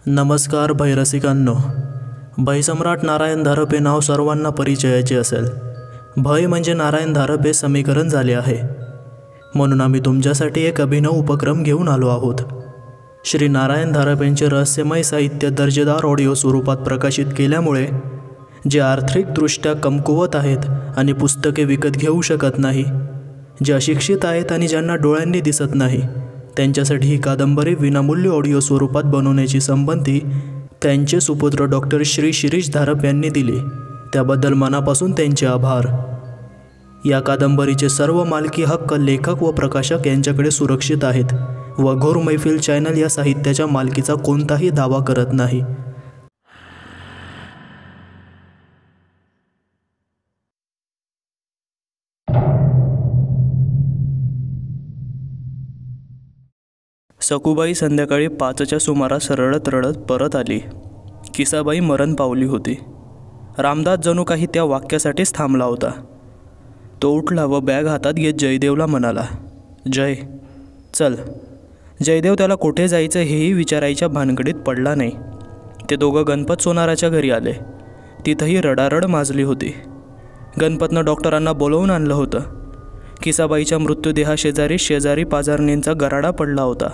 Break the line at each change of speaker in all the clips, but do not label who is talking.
नमस्कार भयरसिकांनो. भयसम्राट नारायण धारप हे नाव सर्वांना परिचयाचे असेल. भय म्हणजे नारायण धारप हे समीकरण झाले आहे. म्हणून आम्ही तुमच्यासाठी एक अभिनव उपक्रम घेऊन आलो आहोत. श्री नारायण धारप यांचे रहस्यमय साहित्य दर्जेदार ऑडिओ स्वरूपात प्रकाशित केल्यामुळे जे आर्थिकदृष्ट्या कमकुवत आहेत आणि पुस्तके विकत घेऊ शकत नाही, जे अशिक्षित आहेत आणि ज्यांना डोळ्यांनी दिसत नाही, त्यांच्यासाठी ही कादंबरी विनामूल्य ऑडिओ स्वरूपात बनवण्याची संमती त्यांचे सुपुत्र डॉक्टर श्री शिरीष धारप यांनी दिली. त्याबद्दल मनापासून त्यांचे आभार. या कादंबरीचे सर्व मालकी हक्क लेखक व प्रकाशक यांच्याकडे सुरक्षित आहेत व घोर मैफिल चॅनल या साहित्याच्या मालकीचा कोणताही दावा करत नाही. सकुबाई संध्याकाळी 5च्या सुमारास रडत रडत परत आली. किसाबाई मरण पावली होती. रामदास जणू काही त्या वाक्यासाठीच थांबला होता. तो उठला व बॅग हातात घेत जयदेवला म्हणाला, जय, चल. जयदेव त्याला कुठे जायचं हेही विचारायच्या भानगडीत पडला नाही. ते दोघं गणपत सोनाराच्या घरी आले. तिथंही रडारड माजली होती. गणपतनं डॉक्टरांना बोलवून आणलं होतं. किसाबाईच्या मृत्यूदेहाशेजारी शेजारी पाजारणींचा गराडा पडला होता.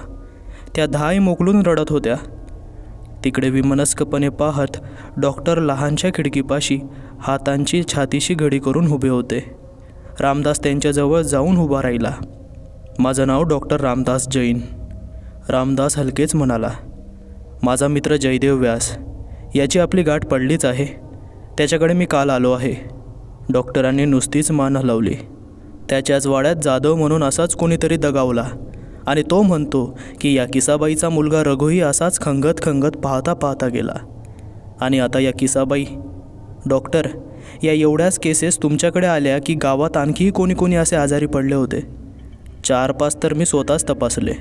त्या धाय मोकलून रडत होत्या. तिकडे विमनस्कपणे पाहत डॉक्टर लहानशा खिडकीपाशी हातांची छातीशी घडी करून उभे होते. रामदास त्यांच्याजवळ जाऊन उभा राहिला. माझं नाव डॉक्टर रामदास जैन. रामदास हलकेच म्हणाला, माझा मित्र जयदेव व्यास, याची आपली गाठ पडलीच आहे. त्याच्याकडे मी काल आलो आहे. डॉक्टरांनी नुसतीच मान हलवली. त्याच्याच वाड्यात जाधव म्हणून असाच कोणीतरी दगावला आणि तो म्हणतो की या किसाबाईचा मुलगा रघुही असाच खंगत खंगत पाहता पाहता गेला. आणि आता या किसाबाई. डॉक्टर, या एवढ्याच केसेस तुमच्याकडे आल्या की गावात आणखीही कोणी असे आजारी पडले होते? 4-5 तर मी स्वतःच तपासले.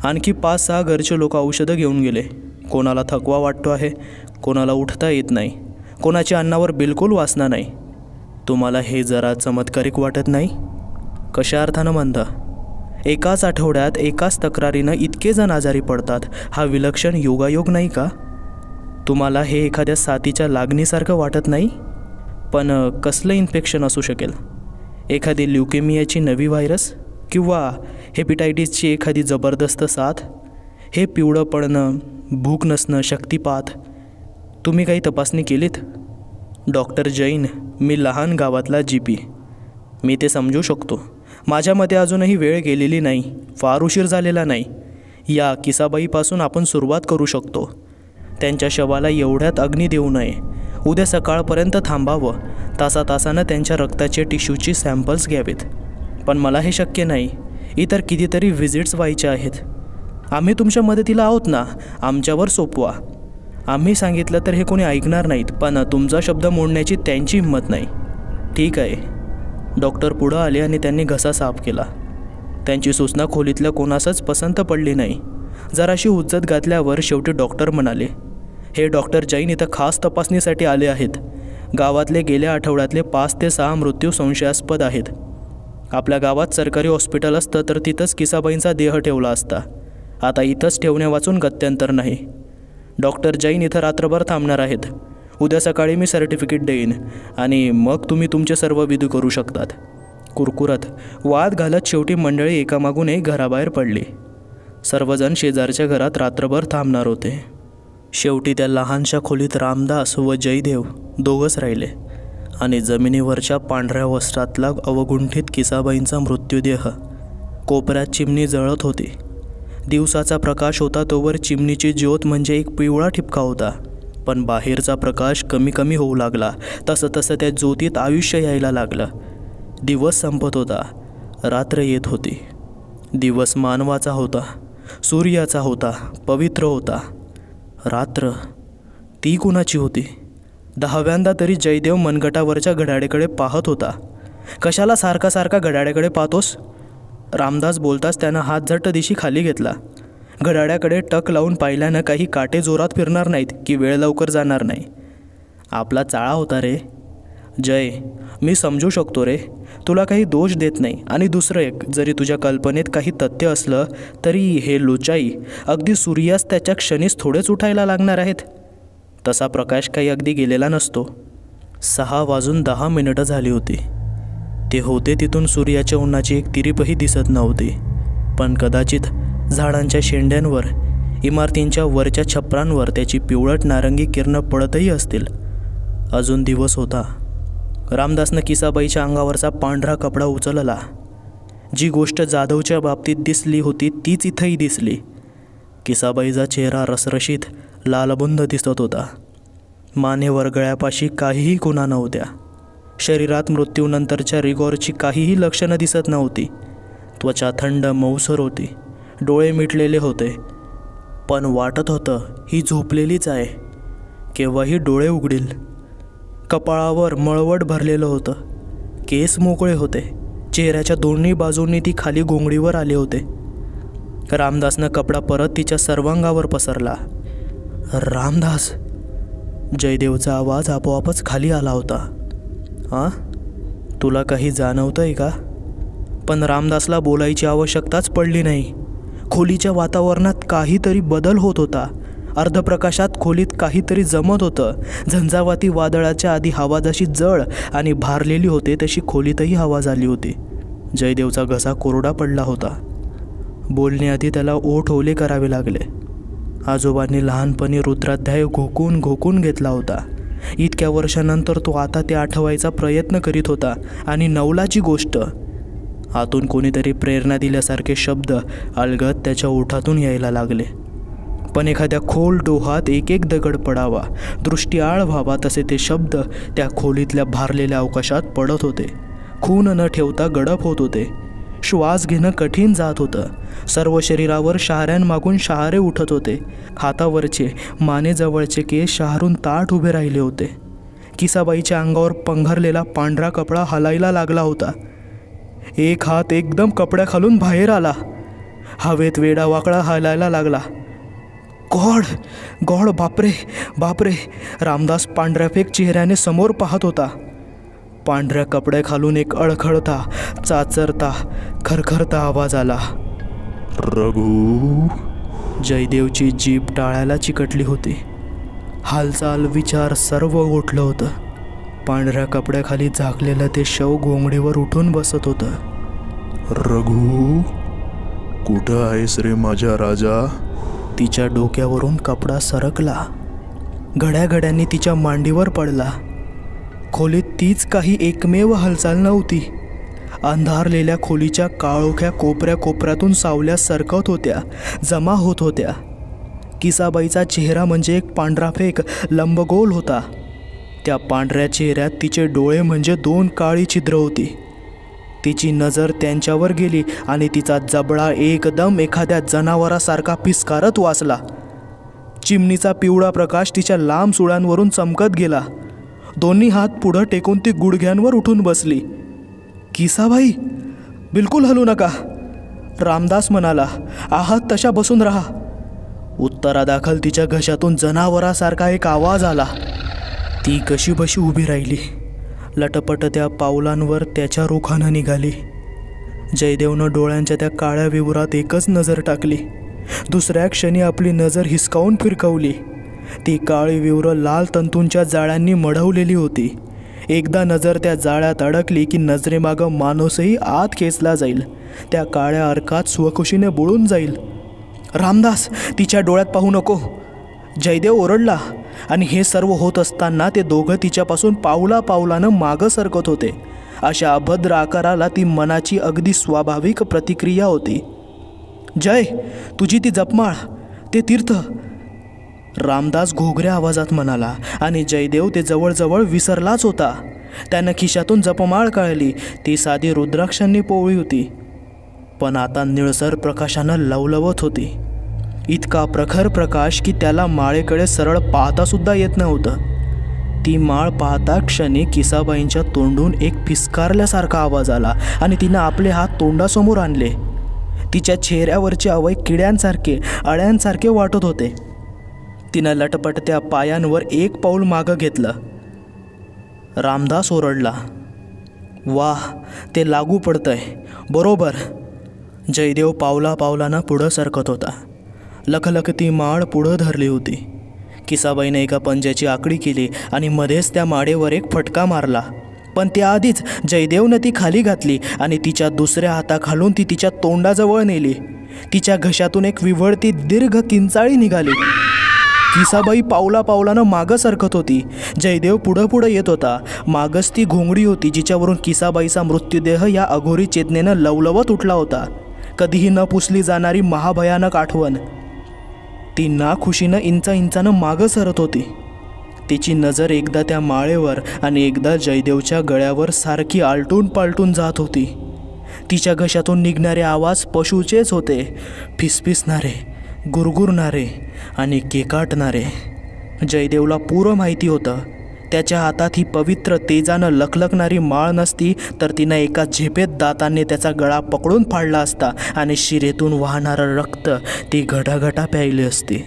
आणखी 5-6 घरचे लोक औषधं घेऊन गेले. कोणाला थकवा वाटतो आहे, कोणाला उठता येत नाही, कोणाच्या अन्नावर बिलकुल वासना नाही. तुम्हाला हे जरा चमत्कारिक वाटत नाही? कशा अर्थानं म्हणता? एकाच आठवड्यात एकाच तक्रारीनं इतके जण आजारी पडतात, हा विलक्षण योगायोग नाही का? तुम्हाला हे एखाद्या साथीच्या लागणीसारखं वाटत नाही? पण कसलं इन्फेक्शन असू शकेल? एखादी ल्युकेमियाची नवी व्हायरस किंवा हेपिटायटिसची एखादी जबरदस्त साथ? हे पिवळं पडणं, भूक नसणं, शक्तिपात, तुम्ही काही तपासणी केलीत? डॉक्टर जैन, मी लहान गावातला जीपी. मी ते समजू शकतो. माझ्या मते अजूनही वेळ गेलेली नाही, फार उशीर झालेला नाही. या किसाबाईपासून आपण सुरुवात करू शकतो. त्यांच्या शवाला एवढ्यात अग्नी देऊ नये. उद्या सकाळपर्यंत थांबावं. तासातासानं त्यांच्या रक्ताचे टिश्यूची सॅम्पल्स घ्यावेत. पण मला हे शक्य नाही. इतर कितीतरी व्हिजिट्स व्हायच्या आहेत. आम्ही तुमच्या मदतीला आहोत ना, आमच्यावर सोपवा. आम्ही सांगितलं तर हे कोणी ऐकणार नाहीत, पण तुमचा शब्द मोडण्याची त्यांची हिंमत नाही. ठीक आहे. डॉक्टर पुढं आले आणि त्यांनी घसा साफ केला. त्यांची सूचना खोलीतल्या कोणासच पसंत पडली नाही. जराशी हुज्जत घातल्यावर शेवटी डॉक्टर म्हणाले, हे डॉक्टर जैन इथं खास तपासणीसाठी आले आहेत. गावातले गेल्या आठवड्यातले 5 ते 6 मृत्यू संशयास्पद आहेत. आपल्या गावात सरकारी हॉस्पिटल असतं तर तिथंच किसाबाईंचा देह ठेवला असता. आता इथंच ठेवण्यावाचून गत्यंतर नाही. डॉक्टर जैन इथं रात्रभर थांबणार आहेत. उद्या सकाळी मी सर्टिफिकेट देईन आणि मग तुम्ही तुमचे सर्व विधी करू शकतात. कुरकुरत वाद घालत शेवटी मंडळी एकामागून एक घराबाहेर पडली. सर्वजण शेजारच्या घरात रात्रभर थांबणार होते. शेवटी त्या लहानशा खोलीत रामदास व जयदेव दोघंच राहिले आणि जमिनीवरच्या पांढऱ्या वस्त्रातला अवगुंठित किसाबाईंचा मृत्यूदेह. कोपऱ्यात चिमणी जळत होती. दिवसाचा प्रकाश होता तोवर चिमणीची ज्योत म्हणजे एक पिवळा ठिपका होता. पण बाहेरचा प्रकाश कमी कमी होऊ लागला. तसं तसं त्या ज्योतीत आयुष्य यायला लागलं. दिवस संपत होता. रात्र येत होती. दिवस मानवाचा होता, सूर्याचा होता, पवित्र होता. रात्र ती कुणाची होती? 10व्यांदा तरी जयदेव मनगटावरच्या घड्याळाकडे पाहत होता. कशाला सारखा सारखा घड्याळाकडे पाहतोस? रामदास बोलताच त्यानं हात झट्ट दिशी खाली घेतला. घड्याळाकडे टक लावून पाहिल्यानं काही काटे जोरात फिरणार नाहीत की वेळ लवकर जाणार नाही. आपला चाळा होता रे. जय, मी समजू शकतो रे, तुला काही दोष देत नाही. आणि दुसरं एक, जरी तुझ्या कल्पनेत काही तथ्य असलं तरी हे लोचाई अगदी सूर्यास्ताच्या क्षणीच थोडेच उठायला लागणार आहेत. तसा प्रकाश काही अगदी गेलेला नसतो. 6:10 झाली होती. ते होते तिथून सूर्याच्या उन्हाची एक तिरीपही दिसत नव्हती. पण कदाचित झाडांच्या शेंड्यांवर, इमारतींच्या वरच्या छपरांवर त्याची पिवळट नारंगी किरणं पडतही असतील. अजून दिवस होता. रामदासनं किसाबाईच्या अंगावरचा पांढरा कपडा उचलला. जी गोष्ट जाधवच्या बाबतीत दिसली होती तीच इथंही दिसली. किसाबाईचा चेहरा रसरशीत लालबुंद दिसत होता. मानेवर गळ्यापाशी काहीही खुणा नव्हत्या. शरीरात मृत्यूनंतरच्या रिगॉरची काहीही लक्षणं दिसत नव्हती. त्वचा थंड मऊसर होती. डोळे मिटलेले होते. पण वाटत होतं ही झोपलेलीच आहे. केव्हाही डोळे उघडील. कपाळावर मळवट भरलेलं होतं. केस मोकळे होते. चेहऱ्याच्या दोन्ही बाजूंनी ती खाली घोंगडीवर आले होते. रामदासनं कपडा परत तिच्या सर्वांगावर पसरला. रामदास, जयदेवचा आवाज आपोआपच खाली आला होता. हां, तुला काही जाणवतंय का? पण रामदासला बोलायची आवश्यकताच पडली नाही. खोलीच्या वातावरणात काहीतरी बदल होत होता. अर्धप्रकाशात खोलीत काहीतरी जमत होतं. झंझावाती वादळाच्या आधी हवा जशी जळ आणि भारलेली होते तशी खोलीतही हवा झाली होती. जयदेवचा घसा कोरडा पडला होता. बोलण्याआधी त्याला ओठ ओले करावे लागले. आजोबांनी लहानपणी रुद्राध्याय घोकून घोकून घेतला होता. इतक्या वर्षानंतर तो आता ते आठवायचा प्रयत्न करीत होता. आणि नवलाची गोष्ट. आतून कोणीतरी प्रेरणा दिल्यासारखे शब्द अलगद त्याच्या ओठातून यायला लागले. पण एखाद्या खोल डोहात एक एक दगड पडावा, दृष्टी आळ व्हावा तसे ते शब्द त्या खोलीतल्या भारलेल्या अवकाशात पडत होते. खून न ठेवता गडप होत होते. श्वास घेणं कठीण जात होतं. सर्व शरीरावर शहाऱ्यांमागून शहारे उठत होते. हातावरचे मानेजवळचे केस शहारून ताठ उभे राहिले होते. किसाबाईच्या अंगावर पंघरलेला पांढरा कपडा हलायला लागला होता. एक हात एकदम कपड्याखालून बाहेर आला. हवेत वेडावाकडा हलायला लागला. गॉड गॉड, बापरे बापरे. रामदास पांढऱ्याफेक चेहऱ्याने समोर पाहत होता. पांढऱ्या कपड्याखालून एक अडखळता, चाचरता, खरखरता आवाज आला.
रघु.
जयदेवची जीभ टाळ्याला चिकटली होती. हालचाल, विचार सर्व गोठलं होतं. पांढऱ्या कपड्याखाली झाकलेलं ते शव घोंगडीवर उठून बसत होतं.
रघु, कुठं आहेस रे माझ्या राजा?
तिच्या डोक्यावरून कपडा सरकला. घड्याघड्यांनी तिच्या मांडीवर पडला. खोलीत तीच काही एकमेव हालचाल नव्हती. अंधारलेल्या खोलीच्या काळोख्या कोपऱ्या कोपऱ्यातून सावल्या सरकत होत्या, जमा होत होत्या. किसाबाईचा चेहरा म्हणजे एक पांढरा फेक लंबगोल होता. त्या पांढऱ्या चेहऱ्यात तिचे डोळे म्हणजे 2 काळी छिद्र होती. तिची नजर त्यांच्यावर गेली आणि तिचा जबडा एकदम एखाद्या जनावरासारखा पिस्कारत वाचला. चिमणीचा पिवळा प्रकाश तिच्या लांब सुळांवरून चमकत गेला. दोन्ही हात पुढं टेकून ती गुडघ्यांवर उठून बसली. किसाबाई, बिलकुल हलू नका, रामदास म्हणाला. आहात तशा बसून राहा. उत्तरादाखल तिच्या घशातून जनावरासारखा एक आवाज आला. ती कशीबशी उभी राहिली. लटपट त्या पावलांवर त्याच्या रोखानं निघाली. जयदेवनं डोळ्यांच्या त्या काळ्या विवरात एकच नजर टाकली. दुसऱ्या क्षणी आपली नजर हिसकावून फिरकवली. ती काळी विवरं लाल तंतूंच्या जाळ्यांनी मढवलेली होती. एकदा नजर त्या जाळ्यात अडकली की नजरेमागं माणूसही आत खेचला जाईल. त्या काळ्या अर्कात स्वखुशीने बुडून जाईल. रामदास, तिच्या डोळ्यात पाहू नको, जयदेव ओरडला. आणि हे सर्व होत असताना ते दोघं तिच्यापासून पावला पावलानं मागं सरकत होते. अशा अभद्र आकाराला ती मनाची अगदी स्वाभाविक प्रतिक्रिया होती. जय, तुझी ती जपमाळ, ते तीर्थ, रामदास घोगऱ्या आवाजात म्हणाला. आणि जयदेव ते जवळजवळ विसरलाच होता. त्यानं खिशातून जपमाळ काढली. ती साधी रुद्राक्षांनी पोवळी होती, पण आता निळसर प्रकाशानं लवलवत होती. इतका प्रखर प्रकाश की त्याला माळेकडे सरळ पाहतासुद्धा येत नव्हतं. ती माळ पाहता क्षणी किसाबाईंच्या तोंडून एक फिसकारल्यासारखा आवाज आला आणि तिनं आपले हात तोंडासमोर आणले. तिच्या चेहऱ्यावरचे अवयव किड्यांसारखे, अळ्यांसारखे वाटत होते. तिनं लटपटत्या पायांवर एक पाऊल मागं घेतलं. रामदास ओरडला. वाह, ते लागू पडतंय. बरोबर. जयदेव पावला पावलानं पुढं सरकत होता. लखलखती माळ पुढं धरली होती. किसाबाईने एका पंजाची आकडी केली आणि मध्येच त्या माळेवर एक फटका मारला. पण त्याआधीच जयदेवनं ती खाली घातली आणि तिच्या दुसऱ्या हाताखालून ती तिच्या तोंडाजवळ नेली. तिच्या घशातून एक विव्हळती दीर्घ किंचाळी निघाली. किसाबाई पावला पावलानं मागं सरकत होती. जयदेव पुढं पुढं येत होता. मागच ती घोंगडी होती जिच्यावरून किसाबाईचा मृत्यूदेह या अघोरी चेतनेनं लवलवत उठला होता. कधीही न पुसली जाणारी महाभयानक आठवण. ती नाखुशीनं इंचानं मागं सरत होती. तिची नजर एकदा त्या माळेवर आणि एकदा जयदेवच्या गळ्यावर सारखी आलटून पालटून जात होती. तिच्या घशातून निघणारे आवाज पशूचेच होते, फिसफिसणारे, गुरगुरणारे आणि केकाटणारे. जयदेवला पुरं माहिती होतं, त्याच्या हातात ही पवित्र तेजानं लखलखणारी माळ नसती तर तिनं एका झेपेत दातांनी त्याचा गळा पकडून फाडला असता आणि शिरेतून वाहणारं रक्त ती घटाघटा प्यायली असती.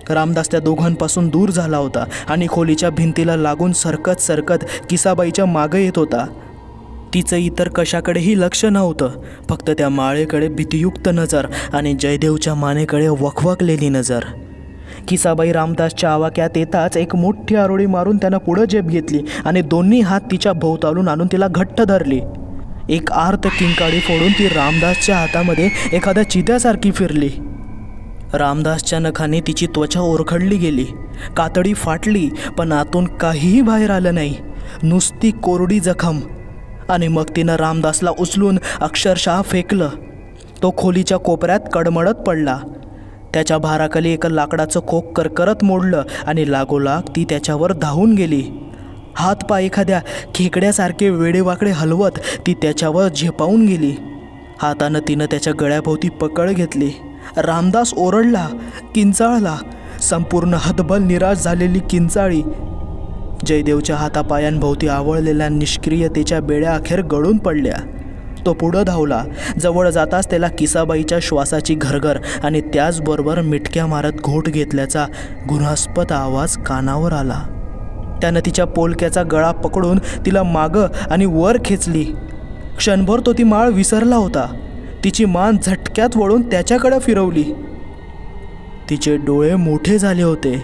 रामदास त्या दोघांपासून दूर झाला होता आणि खोलीच्या भिंतीला लागून सरकत सरकत किसाबाईच्या मागे येत होता. तिचं इतर कशाकडेही लक्ष नव्हतं, फक्त त्या माळेकडे भीतियुक्त नजर आणि जयदेवच्या मानेकडे वखवकलेली नजर. किसाबाई रामदासच्या आवाक्यात येताच एक मोठी आरोळी मारून त्यानं पुढं झेप घेतली आणि दोन्ही हात तिच्या भोवतालून आणून तिला घट्ट धरली. एक आर्त किंकाळी फोडून ती रामदासच्या हातामध्ये एखाद्या चित्यासारखी फिरली. रामदासच्या नखाने तिची त्वचा ओरखडली गेली. कातडी फाटली, पण आतून काहीही बाहेर आलं नाही, नुसती कोरडी जखम. आणि मग तिनं रामदासला उचलून अक्षरशः फेकलं. तो खोलीच्या कोपऱ्यात कडमडत पडला. त्याच्या भाराखाली एका लाकडाचं खोक करकरत मोडलं आणि लागोलाग ती त्याच्यावर धावून गेली. हातपाय एखाद्या खेकड्यासारखे वेडेवाकडे हलवत ती त्याच्यावर झेपावून गेली. हातानं तिनं त्याच्या गळ्याभोवती पकड घेतली. रामदास ओरडला, किंचाळला, संपूर्ण हतबल निराश झालेली किंचाळी. जयदेवच्या हातापायांभोवती आवळलेल्या निष्क्रियतेच्या बेड्या अखेर गळून पडल्या. तो पुढं धावला. जवळ जाताच त्याला किसाबाईच्या श्वासाची घरघर आणि त्याचबरोबर मिटक्या मारत घोट घेतल्याचा गुन्हास्पद आवाज कानावर आला. त्यानं तिच्या पोलक्याचा गळा पकडून तिला मागं आणि वर खेचली. क्षणभर तो ती माळ विसरला होता. तिची मान झटक्यात वळून त्याच्याकडे फिरवली. तिचे डोळे मोठे झाले होते,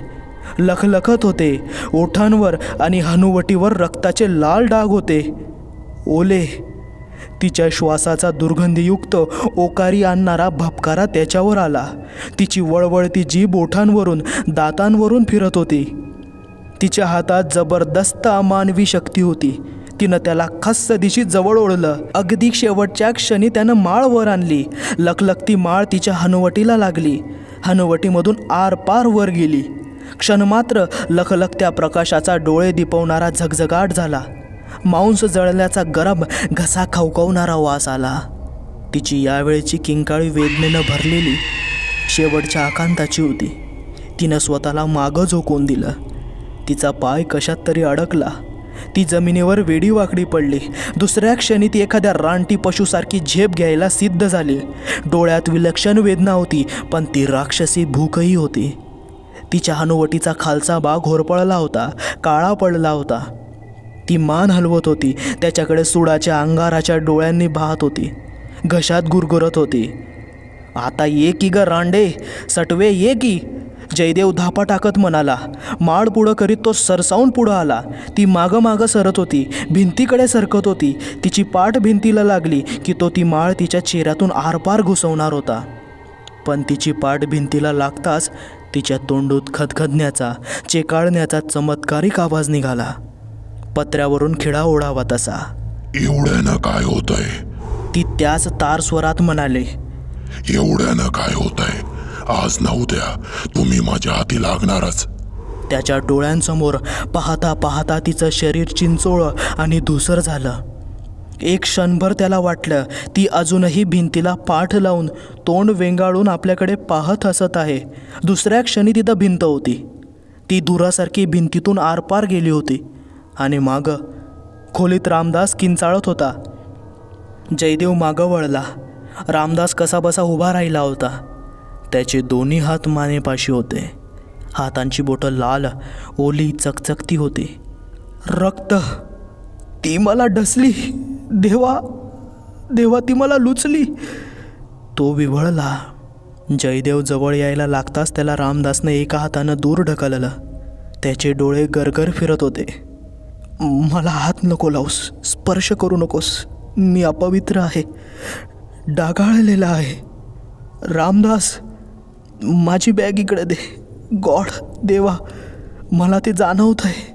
लखलखत होते. ओठांवर आणि हनुवटीवर रक्ताचे लाल डाग होते, ओले. तिच्या श्वासाचा दुर्गंधीयुक्त ओकारी आणणारा भपकारा त्याच्यावर आला. तिची वळवळती जीभ ओठांवरून दातांवरून फिरत होती. तिच्या हातात जबरदस्त अमानवी शक्ती होती. तिनं त्याला खस्स दिशी जवळ ओढलं. अगदी शेवटच्या क्षणी त्यानं माळ वर आणली. लखलखती माळ तिच्या हनुवटीला लागली. हनुवटीमधून आरपार वर गेली. क्षणमात्र लखलखत्या प्रकाशाचा डोळे दिपवणारा झगझगाट झाला. मांस जळल्याचा गरम घसा खवखवणारा वास आला. तिची यावेळची किंकाळी वेदनेनं भरलेली, शेवटच्या आकांताची होती. तिनं स्वतःला मागं झोकून दिलं. तिचा पाय कशात तरी अडकला. ती जमिनीवर वेडीवाकडी पडली. दुसऱ्या क्षणी ती एखाद्या रानटी पशुसारखी झेप घ्यायला सिद्ध झाली. डोळ्यात विलक्षण वेदना होती, पण ती राक्षसी भूकही होती. तिच्या हनुवटीचा खालचा भाग होरपळला होता, काळा पडला होता. ती मान हलवत होती, त्याच्याकडे सुडाच्या अंगाराच्या डोळ्यांनी पाहत होती, घशात गुरगुरत होती. आता ये की ग रांडे, सटवे ये की, जयदेव धापा टाकत म्हणाला. माड पुढं करीत तो सरसावून पुढं आला. ती मागं मागं सरत होती, भिंतीकडे सरकत होती. तिची पाठ भिंतीला लागली की तो ती माळ तिच्या चेहऱ्यातून आरपार घुसवणार होता. पण तिची पाठ भिंतीला लागताच तिच्या तोंडूत खदखदण्याचा, चेकाळण्याचा चमत्कारिक आवाज निघाला. पत्र्यावरून खिळा ओढावा तसा.
एवढ्यानं काय होतंय?
ती त्याच तार स्वरात म्हणाले.
एवढ्यानं काय होतंय? आज ना उद्या तुम्ही माझ्या हाती लागणारच.
त्याच्या डोळ्यांसमोर पाहता पाहता तिचं शरीर चिंचोळं आणि धुसर झालं. एक क्षणभर त्याला वाटलं ती अजूनही भिंतीला पाठ लावून तोंड वेंगाळून आपल्याकडे पाहत हसत आहे. दुसऱ्या क्षणी तिथं भिंत होती. ती धुरासारखी भिंतीतून आरपार गेली होती आणि मागं खोलीत रामदास किंचाळत होता. जयदेव मागं वळला. रामदास कसाबसा उभा राहिला होता. त्याचे दोन्ही हात मानेपाशी होते. हातांची बोटं लाल, ओली, चकचकती होती. रक्त ती मला ढसली. देवा देवा, ती मला लुचली. तो विव्हळला. जयदेव जवळ यायला लागताच त्याला रामदासनं एका हातानं दूर ढकललं. त्याचे डोळे गरगर फिरत होते. मला हात नको लावूस, स्पर्श करू नकोस. मी अपवित्र आहे, डागाळलेला आहे. रामदास, माझी बॅग इकडे दे. गॉड, देवा, मला ते जाणवत आहे.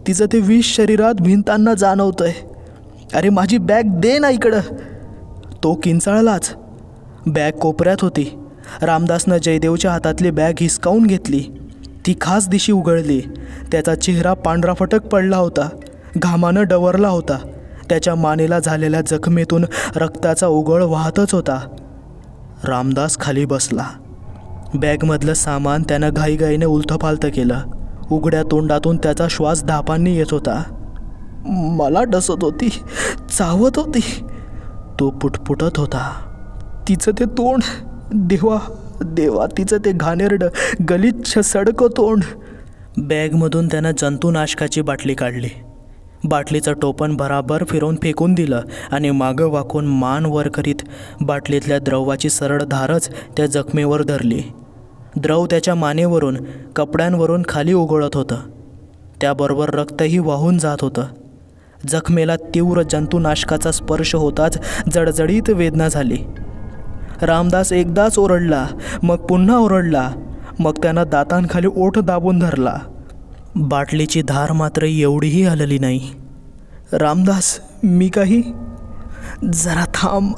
तिचं ते विष शरीरात भिनताना जाणवत आहे. अरे माझी बॅग दे ना इकडं. तो किंचाळलाच. बॅग कोपऱ्यात होती. रामदासनं जयदेवच्या हातातली बॅग हिसकावून घेतली. ती खास दिशी उघडली. त्याचा चेहरा पांढरा फटक पडला होता. घामानं डवरला होता. त्याच्या मानेला झालेल्या जखमेतून रक्ताचा उगळ वाहतच होता. रामदास खाली बसला. बॅगमधलं सामान त्यानं घाईघाईने उलथपालथं केलं. उघड्या तोंडातून त्याचा श्वास धापांनी येत होता. मला डसत होती, चावत होती. तो पुटपुटत होता. तिचं ते तोंड, देवा देवा, तिचं ते घाणेरडं गलिच्छ सडकं तोंड. बॅगमधून त्यानं जंतुनाशकाची बाटली काढली. बाटलीचं टोपण भराभर फिरवून फेकून दिलं आणि मागं वाकून मान वर करीत बाटलीतल्या द्रवाची सरळ धारच त्या जखमेवर धरली. द्रव त्याच्या मानेवरून, कपड्यांवरून खाली उगळत होतं. त्याबरोबर रक्तही वाहून जात होतं. जखमेला तीव्र जंतुनाशकाचा स्पर्श होताच जडजडीत वेदना झाली. रामदास एकदाच ओरडला, मग पुन्हा ओरडला. मग त्यानं दातांखाली ओठ दाबून धरला. बाटलीची धार मात्र एवढीही हलली नाही. रामदास, मी काही. जरा थांब,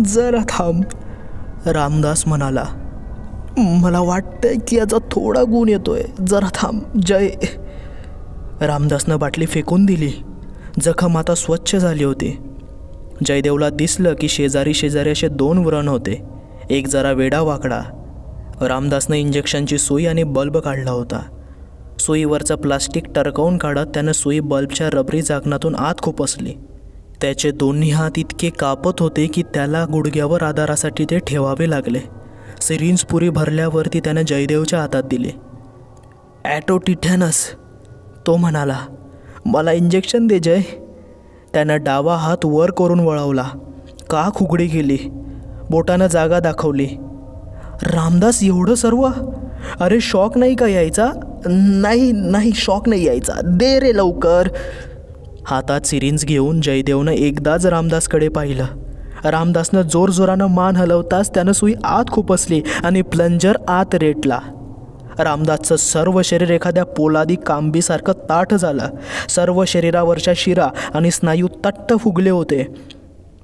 जरा थांब, रामदास म्हणाला. मला वाटतंय की याचा थोडा गुण येतोय. जरा थांब जय. रामदासनं बाटली फेकून दिली. जखम आता स्वच्छ झाली होती. जयदेवला दिसलं की शेजारी शेजारी असे 2 व्रण होते. एक जरा वेडा वाकडा. रामदासनं इंजेक्शनची सुई आणि बल्ब काढला होता. सुईवरचं प्लास्टिक टरकवून काढत त्यानं सुई बल्बच्या रबरी झाकणातून आत खुपसली. त्याचे दोन्ही हात इतके कापत होते की त्याला गुडघ्यावर आधारासाठी ते ठेवावे लागले. सिरिंज पुरी भरल्यावरती त्यानं जयदेवच्या हातात दिले. ॲटोटिटॅनस, तो म्हणाला. मला इंजेक्शन दे जय. त्यानं डावा हात वर करून वळवला. काख उघडी गेली. बोटानं जागा दाखवली. रामदास, एवढं सर्व? अरे शॉक नाही का यायचा? नाही शॉक नाही यायचा. दे रे लवकर. हातात सिरिंज घेऊन जयदेवनं एकदाच रामदासकडे पाहिलं. रामदासनं जोरजोरानं मान हलवताच त्यानं सुई आत खुपसली आणि प्लंजर आत रेटला. रामदासचं सर्व शरीर एखाद्या पोलादी कांबीसारखं ताठ झालं. सर्व शरीरावरच्या शिरा आणि स्नायू तट्ट फुगले होते.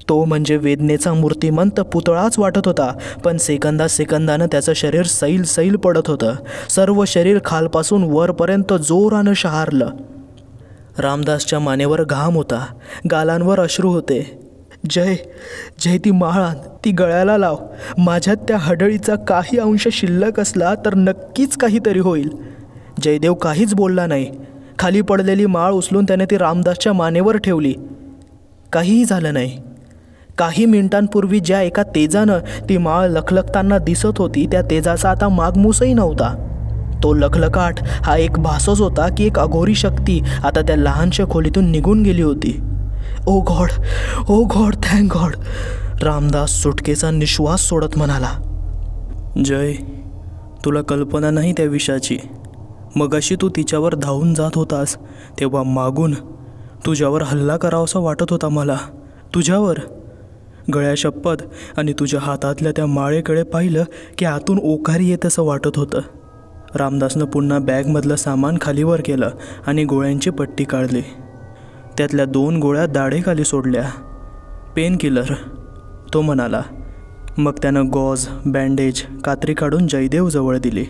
तो म्हणजे वेदनेचा मूर्तिमंत पुतळाच वाटत होता. पण सेकंदानं त्याचं शरीर सैल सैल पडत होतं. सर्व शरीर खालपासून वरपर्यंत जोरानं शहारलं. रामदासच्या मानेवर घाम होता. गालांवर अश्रू होते. जय, ती माळ आण, ती गळ्याला लाव. माझ्यात त्या हडळीचा काही अंश शिल्लक असला तर नक्कीच काहीतरी होईल. जयदेव काहीच बोलला नाही. खाली पडलेली माळ उचलून त्याने ती रामदासच्या मानेवर ठेवली. काहीही झालं नाही. काही मिनिटांपूर्वी ज्या एका तेजानं ती माळ लखलखताना दिसत होती त्या तेजाचा आता मागमूसही नव्हता. तो लखलखाट हा एक भासच होता की एक अघोरी शक्ती आता त्या लहानशा खोलीतून निघून गेली होती. ओ गॉड, थँक गॉड, रामदास सुटकेचा निश्वास सोडत म्हणाला.
जय, तुला कल्पना नाही त्या विषाची. मगाशी तू तिच्यावर धावून जात होतास तेव्हा मागून तुझ्यावर हल्ला करावासा वाटत होता मला. तुझ्यावर गळ्या शपथ आणि तुझ्या हातातल्या त्या माळेकडे पाहिलं की आतून ओकारी येत असं वाटत होतं. रामदासनं पुन्हा बॅगमधलं सामान खालीवर केलं आणि गोळ्यांची पट्टी काढली. त्यातल्या 2 गोळ्या दाढेखाली सोडल्या. पेन किलर, तो म्हणाला. मग त्यानं गॉज, बँडेज, कात्री काढून जयदेव जवळ दिली.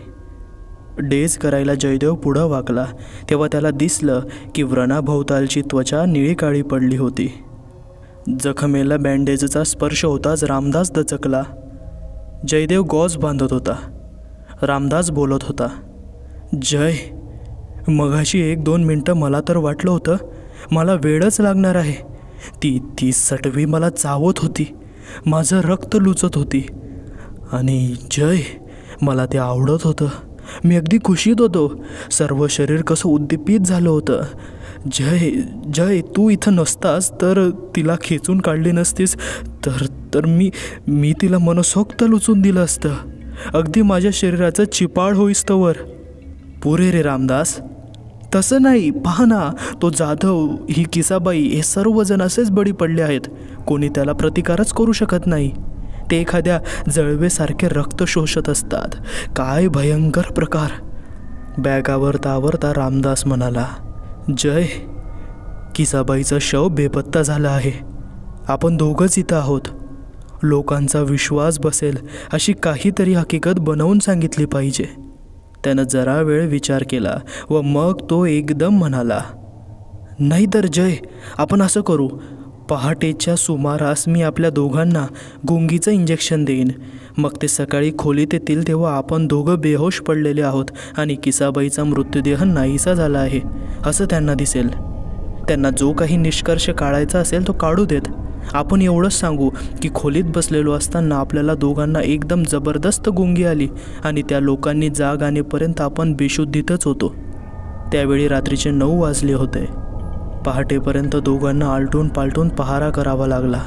डेज करायला जयदेव पुढं वाकला तेव्हा त्याला दिसलं की व्रणाभोवतालची त्वचा निळी काळी पडली होती. जखमेला बँडेजचा स्पर्श होताच रामदास दचकला. जयदेव गॉज बांधत होता. रामदास बोलत होता. जय, मगाशी 1-2 मिनटं मला तर वाटलं होतं मला वेळच लागणार आहे. ती सटवी मला चावत होती. माझं रक्त लुचत होती. आणि जय, मला ते आवडत होतं. मी अगदी खुशीत होतो. सर्व शरीर कसं उद्दीपित झालं होतं. जय जय तू इथं नसतास तर तिला खेचून काढली नसतीस तर मी तिला मनसोक्त लुचून दिलं असतं, अगदी माझ्या शरीराचं चिपाळ होईस्तवर. पुरे रे रामदास, तसं नाही. पहा ना, तो जाधव, ही किसाबाई, हे सर्वजण असेच बळी पडले आहेत. कोणी त्याला प्रतिकारच करू शकत नाही. ते एखाद्या जळवेसारखे रक्त शोषत असतात. काय भयंकर प्रकार. बॅग आवरता रामदास म्हणाला, जय, किसाबाईचं शव बेपत्ता झालं आहे. आपण दोघंच इथं आहोत. लोकांचा विश्वास बसेल अशी काहीतरी हकीकत बनवून सांगितली पाहिजे. त्यानं जरा वेळ विचार केला व मग तो एकदम म्हणाला, नाही तर जय, आपण असं करू. पहाटेच्या सुमारास मी आपल्या दोघांना गुंगीचं इंजेक्शन देईन. मग ते सकाळी खोलीत येतील तेव्हा आपण दोघं बेहोश पडलेले आहोत आणि किसाबाईचा मृतदेह नाहीसा झाला आहे असं त्यांना दिसेल. त्यांना जो काही निष्कर्ष काढायचा असेल तो काढू देत. आपण एवढंच सांगू की खोलीत बसलेलो असताना आपल्याला दोघांना एकदम जबरदस्त गुंगी आली आणि त्या लोकांनी जाग आणेपर्यंत आपण बेशुद्धीतच होतो. त्यावेळी रात्रीचे 9 वाजले होते. पहाटेपर्यंत दोघांना आलटून पालटून पहारा करावा लागला.